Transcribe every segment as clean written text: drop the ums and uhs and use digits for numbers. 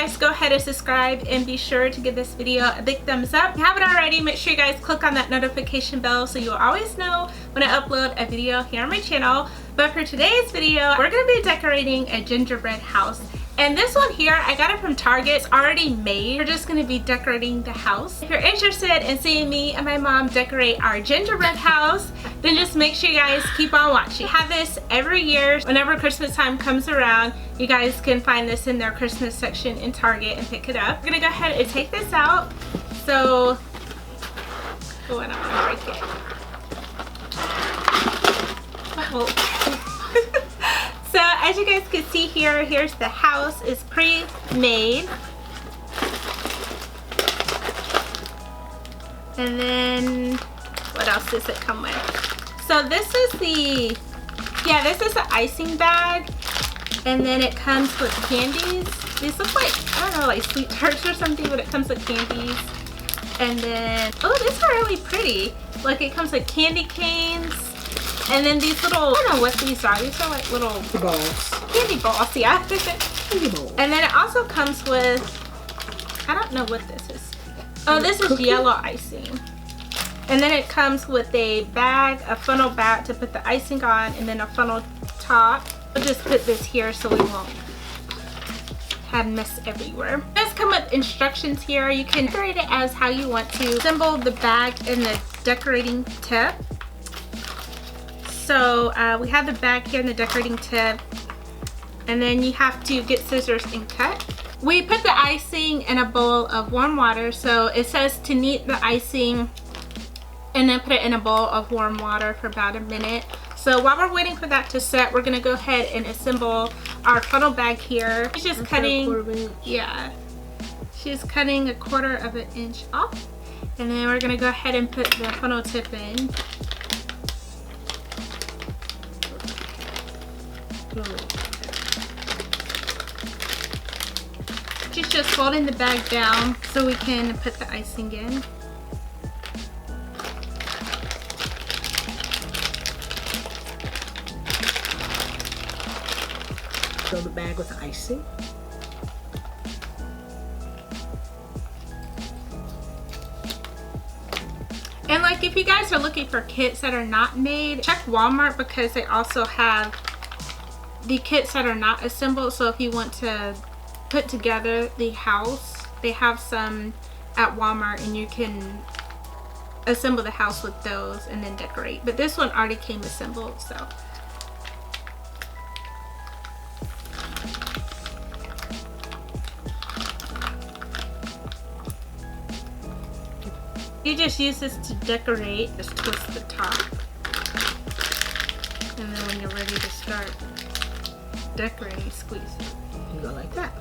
guys go ahead and subscribe and be sure to give this video a big thumbs up. If you haven't already, make sure you guys click on that notification bell so you'll always know when I upload a video here on my channel. But for today's video, we're going to be decorating a gingerbread house. And this one here, I got it from Target. It's already made. We're just going to be decorating the house. If you're interested in seeing me and my mom decorate our gingerbread house, then just make sure you guys keep on watching. I have this every year. Whenever Christmas time comes around, you guys can find this in their Christmas section in Target and pick it up. I'm going to go ahead and take this out. So, oh, and I'm going to break it. Oh. So as you guys can see here, here's the house. It's pre-made. And then what else does it come with? So this is the, this is the icing bag. And then it comes with candies. These look like, I don't know, like sweet tarts or something, but it comes with candies. And then, oh, these are really pretty. Like it comes with candy canes. And then these little, I don't know what these are. These are like little balls. Candy balls, yeah. Candy balls. And then it also comes with, I don't know what this is. Oh, this is yellow icing. And then it comes with a bag, a funnel bag to put the icing on, and then a funnel top. We'll just put this here so we won't have mess everywhere. It does come with instructions here. You can decorate it as how you want to. Assemble the bag in the decorating tip. So we have the bag here in the decorating tip, and then you have to get scissors and cut. We put the icing in a bowl of warm water. So it says to knead the icing and then put it in a bowl of warm water for about a minute. So while we're waiting for that to set, we're gonna go ahead and assemble our funnel bag here. She's just cutting, she's cutting 1/4 of an inch off, and then we're gonna go ahead and put the funnel tip in. She's just folding the bag down so we can put the icing in. Fill the bag with icing. And like if you guys are looking for kits that are not made, check Walmart because they also have the kits that are not assembled. So if you want to put together the house, they have some at Walmart and you can assemble the house with those and then decorate. But this one already came assembled, so. You just use this to decorate, just twist the top. And then when you're ready to start decorating, squeeze it. You go like that.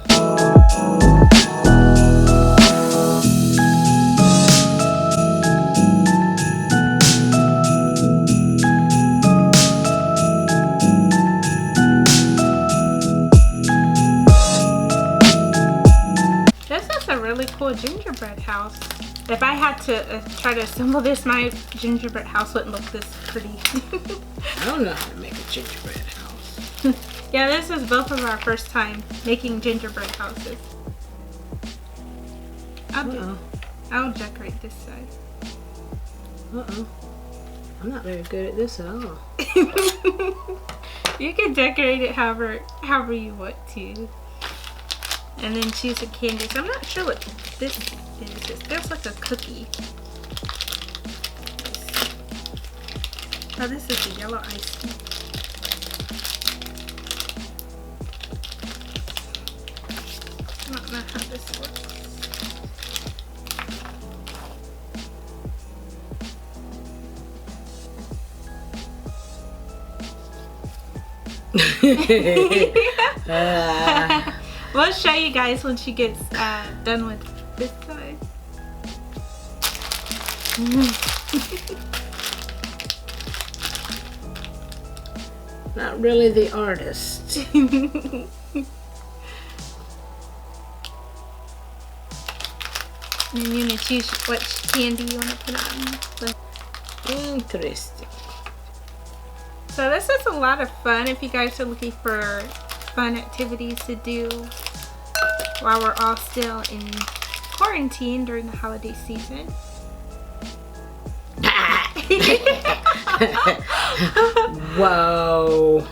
This is a really cool gingerbread house. If I had to try to assemble this, my gingerbread house wouldn't look this pretty. I don't know how to make a gingerbread house. Yeah, this is both of our first time making gingerbread houses. I'll decorate this side. I'm not very good at this at all. You can decorate it however you want to. And then choose a candy. So I'm not sure what this is. It feels like a cookie. Oh, this is the yellow icing. I don't know how this works. We'll show you guys when she gets done with this side. Not really the artist. And you're gonna choose which candy you want to put on. Interesting. So this is a lot of fun if you guys are looking for fun activities to do. while we're all still in quarantine during the holiday season. Whoa.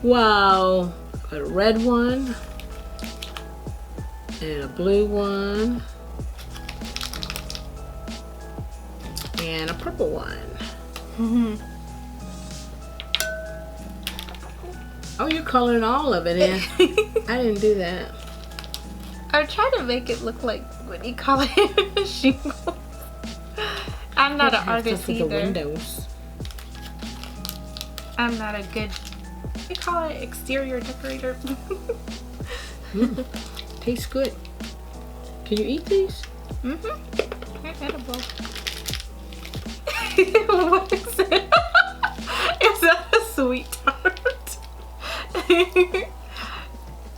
Wow. A red one. And a blue one. And a purple one. Oh, you're coloring all of it in. I didn't do that. I'm trying to make it look like, what do you call it? Shingles. I'm not an artist either. The windows. I'm not a good, what do you call it? Exterior decorator. Tastes good. Can you eat these? Mm-hmm. They're edible. What is it? Is that a sweet tart?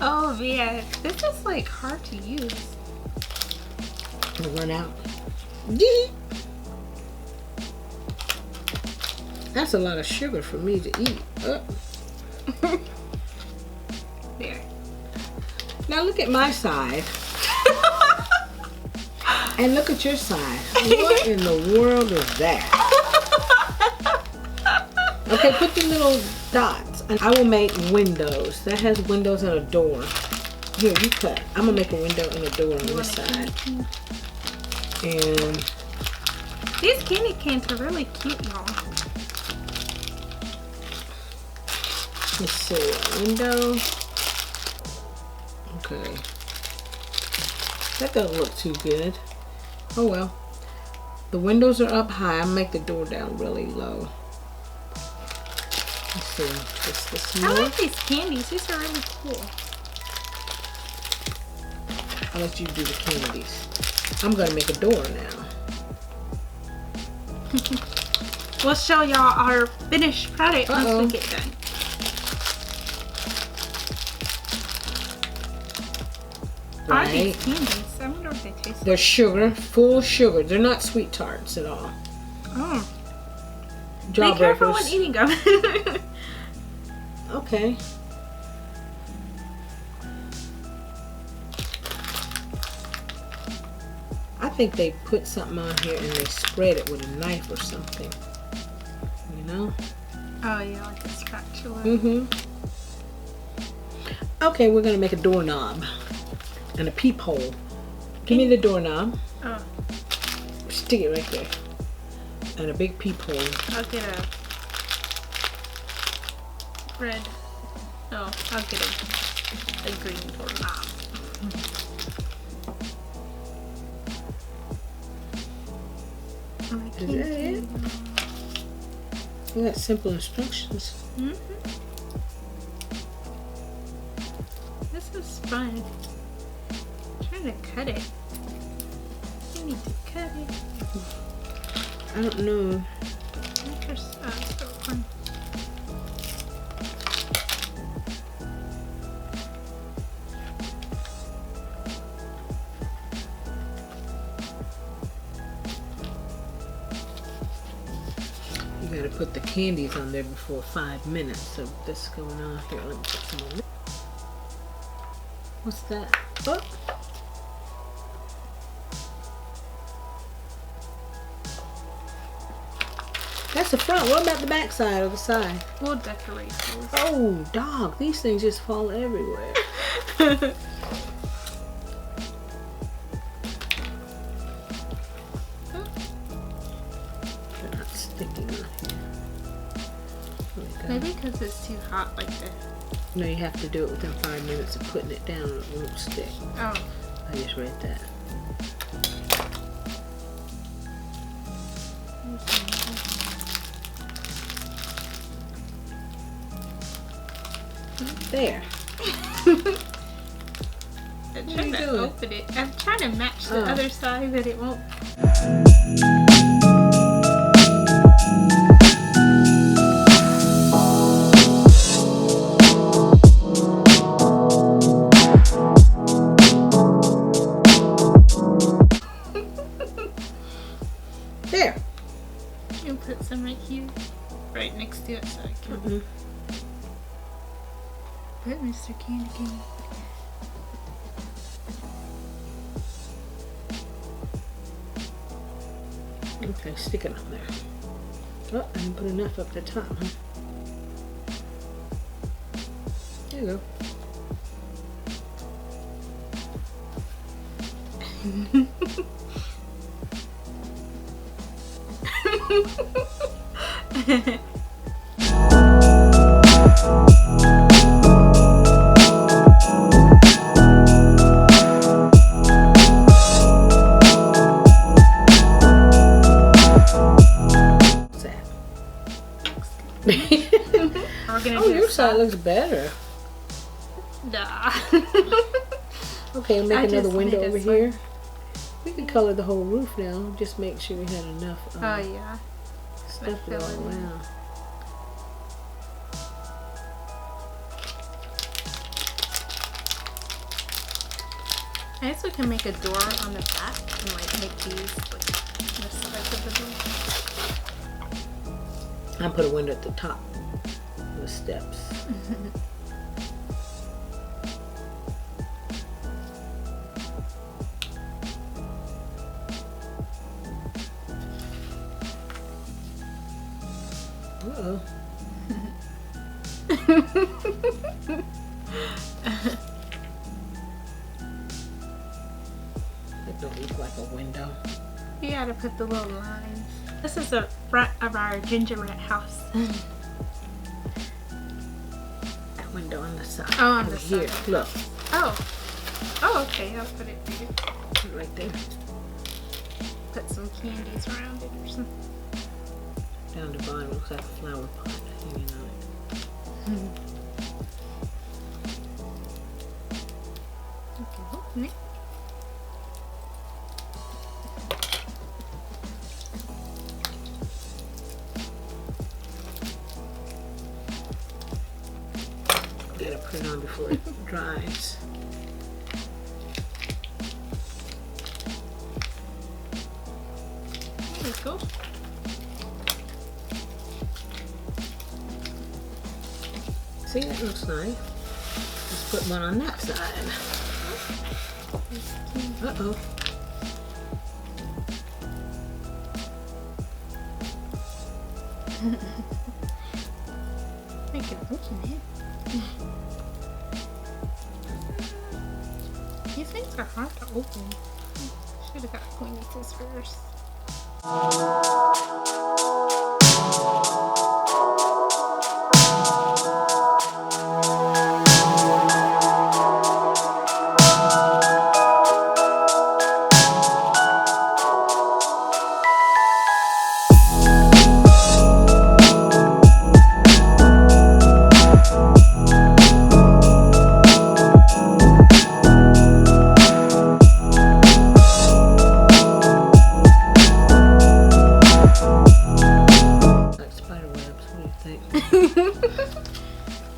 Oh man, this is like hard to use. It'll run out. That's a lot of sugar for me to eat. There. Now look at my side. And look at your side. What in the world is that? Okay, put the little dots. And I will make windows. That has windows and a door. Here, you cut. I'm gonna make a window and a door on this side. And these candy canes are really cute, y'all. let's see, a window. Okay. That doesn't look too good. Oh well. The windows are up high. I'll make the door down really low. Let's see. Just this I more. like these candies. These are really cool. I'll let you do the candies. I'm gonna make a door now. We'll show y'all our finished product once we get done. Right. Are these candies? I wonder what they taste like. They're sugar, full sugar. They're not sweet tarts at all. Oh. Be careful when eating them. Okay. I think they put something on here and they spread it with a knife or something. You know? Oh yeah, like a spatula. Okay, we're gonna make a doorknob and a peephole. Give me the doorknob. Oh. Stick it right there. And a big peephole. I'll get a red. No, I'll get a green doorknob. Is that it? You got simple instructions. This is fun. I'm trying to cut it. You need to cut it. I don't know. You gotta put the candies on there before 5 minutes of this going on. Here, let me put some on. What's that? Oh. That's the front. What about the back side or the side? We'll decorate those. Oh, dog. These things just fall everywhere. They're not sticking on here. Maybe because it's too hot like this. No, you have to do it within 5 minutes of putting it down or it won't stick. Oh. I just read that. There. I'm trying to open it. I'm trying to match the other side, but it won't. There. You can put some right here, right next to it, so I can. Put Mr. Candy Cane. Okay, stick it on there. Oh, I didn't put enough up the top, huh? There you go. Oh, your side looks better. Nah. Okay, make another window over here. We can color the whole roof now. Just make sure we had enough. Oh yeah. Stuff it all around. I guess we can make a door on the back and like make these like the sides of the door. I'll put a window at the top. The steps. Uh-oh. It don't look like a window. You gotta put the little lines. This is the front of our gingerbread house. Window on the side. Oh, on the side. Here, look. Oh. Oh, okay. I'll put it here. Right there. Put some candies around it or something. Down the bottom looks like a flower pot hanging on it. Okay, open it. Gotta put it on before it dries. Let's go. See, that looks nice. Let's put one on that side. Uh-oh. I can open it. These things are hard to open. Should have got pointy scissors.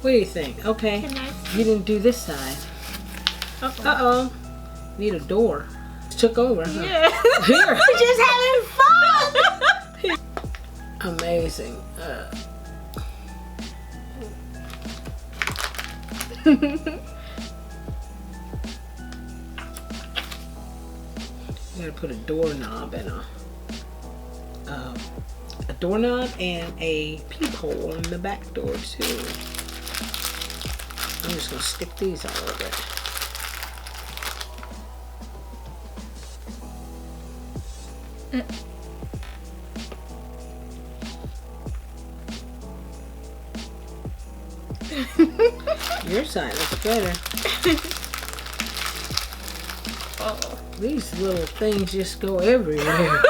What do you think? Okay. You didn't do this side. Uh-oh. Need a door. Took over, huh? Yeah. Here. We're just having fun. Amazing. You gotta put a doorknob and a doorknob and a peephole in the back door too. I'm just gonna stick these all over it. Your side looks better. Oh. These little things just go everywhere.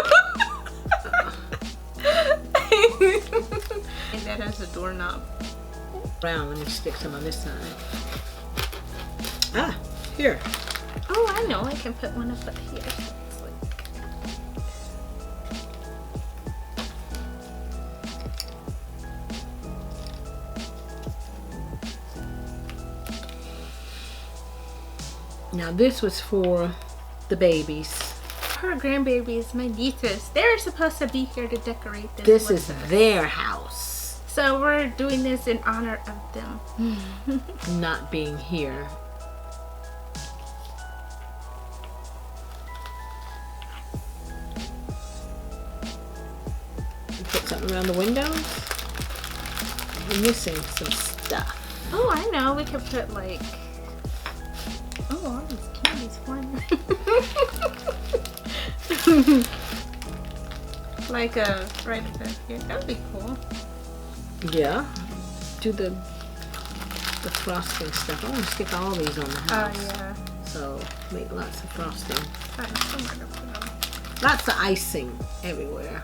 And that has a doorknob. Round, let me stick some on this side. Ah, here. Oh, I know. I can put one up here. Now this was for the babies. Her grandbabies, my nieces, they're supposed to be here to decorate this. This is their house. So we're doing this in honor of them. Not being here. put something around the windows? We're missing some stuff. Oh, I know. We could put like, oh, all these candies flying. Like a right above here. That'd be cool. Yeah. Do the frosting stuff. I want to stick all these on the house. Oh yeah. So make lots of frosting. Find somewhere to put them. Lots of icing everywhere.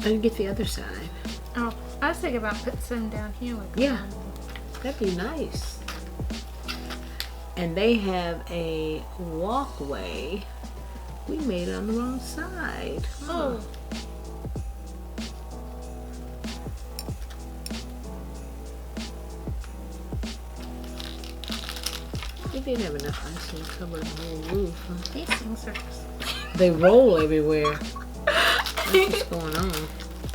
And get the other side. Oh, I was thinking about putting some down here. Like Yeah, that'd be nice. And they have a walkway. We made it on the wrong side. Oh. We didn't have enough icing to cover the whole roof. Huh? These things are just... They roll everywhere. That's what's going on.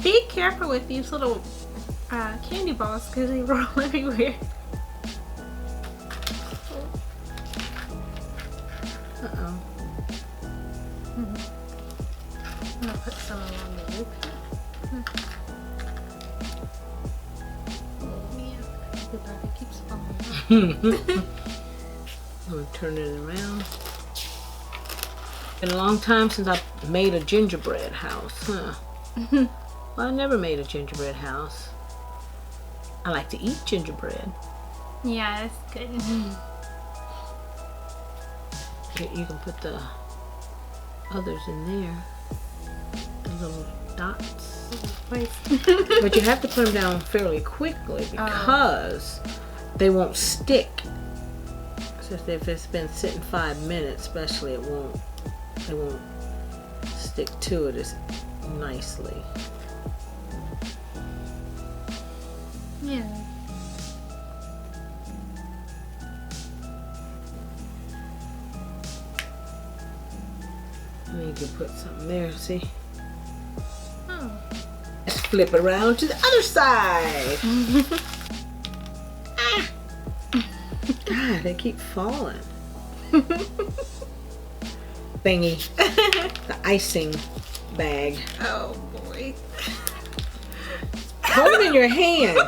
Be careful with these little candy balls because they roll everywhere. Uh-oh. I'm gonna put some along the roof here. Oh man, the Barbie keeps falling off. I'm gonna turn it around. Been a long time since I made a gingerbread house, huh? Well, I never made a gingerbread house. I like to eat gingerbread. Yeah, it's good. You can put the others in there. The little dots. But you have to put them down fairly quickly because they won't stick. So if it's been sitting 5 minutes, especially, it won't stick to it as nicely. Yeah. And you can put something there, see? Oh. Let's flip it around to the other side. God, they keep falling. Thingy. The icing bag. Oh boy. Hold it in your hand.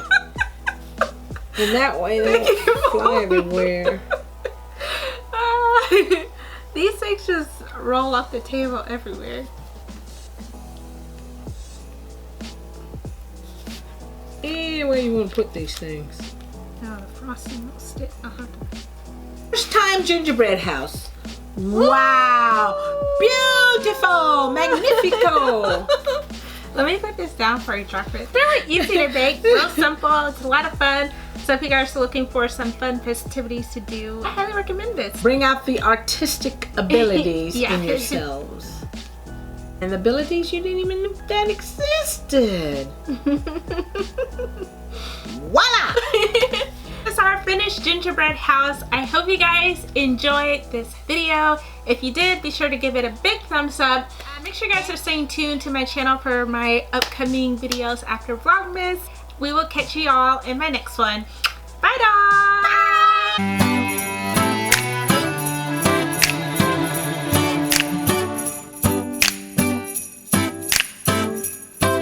And that way they won't fly everywhere. These things just roll off the table everywhere. Anywhere you want to put these things. Oh, the frosting will stick. First time gingerbread house. Wow! Beautiful! Magnifico! Let me put this down for you, chocolate. They're really easy to bake, real simple. It's a lot of fun. So if you guys are looking for some fun festivities to do, I highly recommend this. Bring out the artistic abilities in yourselves. And abilities you didn't even know that existed. Voila! This is our finished gingerbread house. I hope you guys enjoyed this video. If you did, be sure to give it a big thumbs up. Make sure you guys are staying tuned to my channel for my upcoming videos after Vlogmas. We will catch you all in my next one. Bye, dogs! Bye!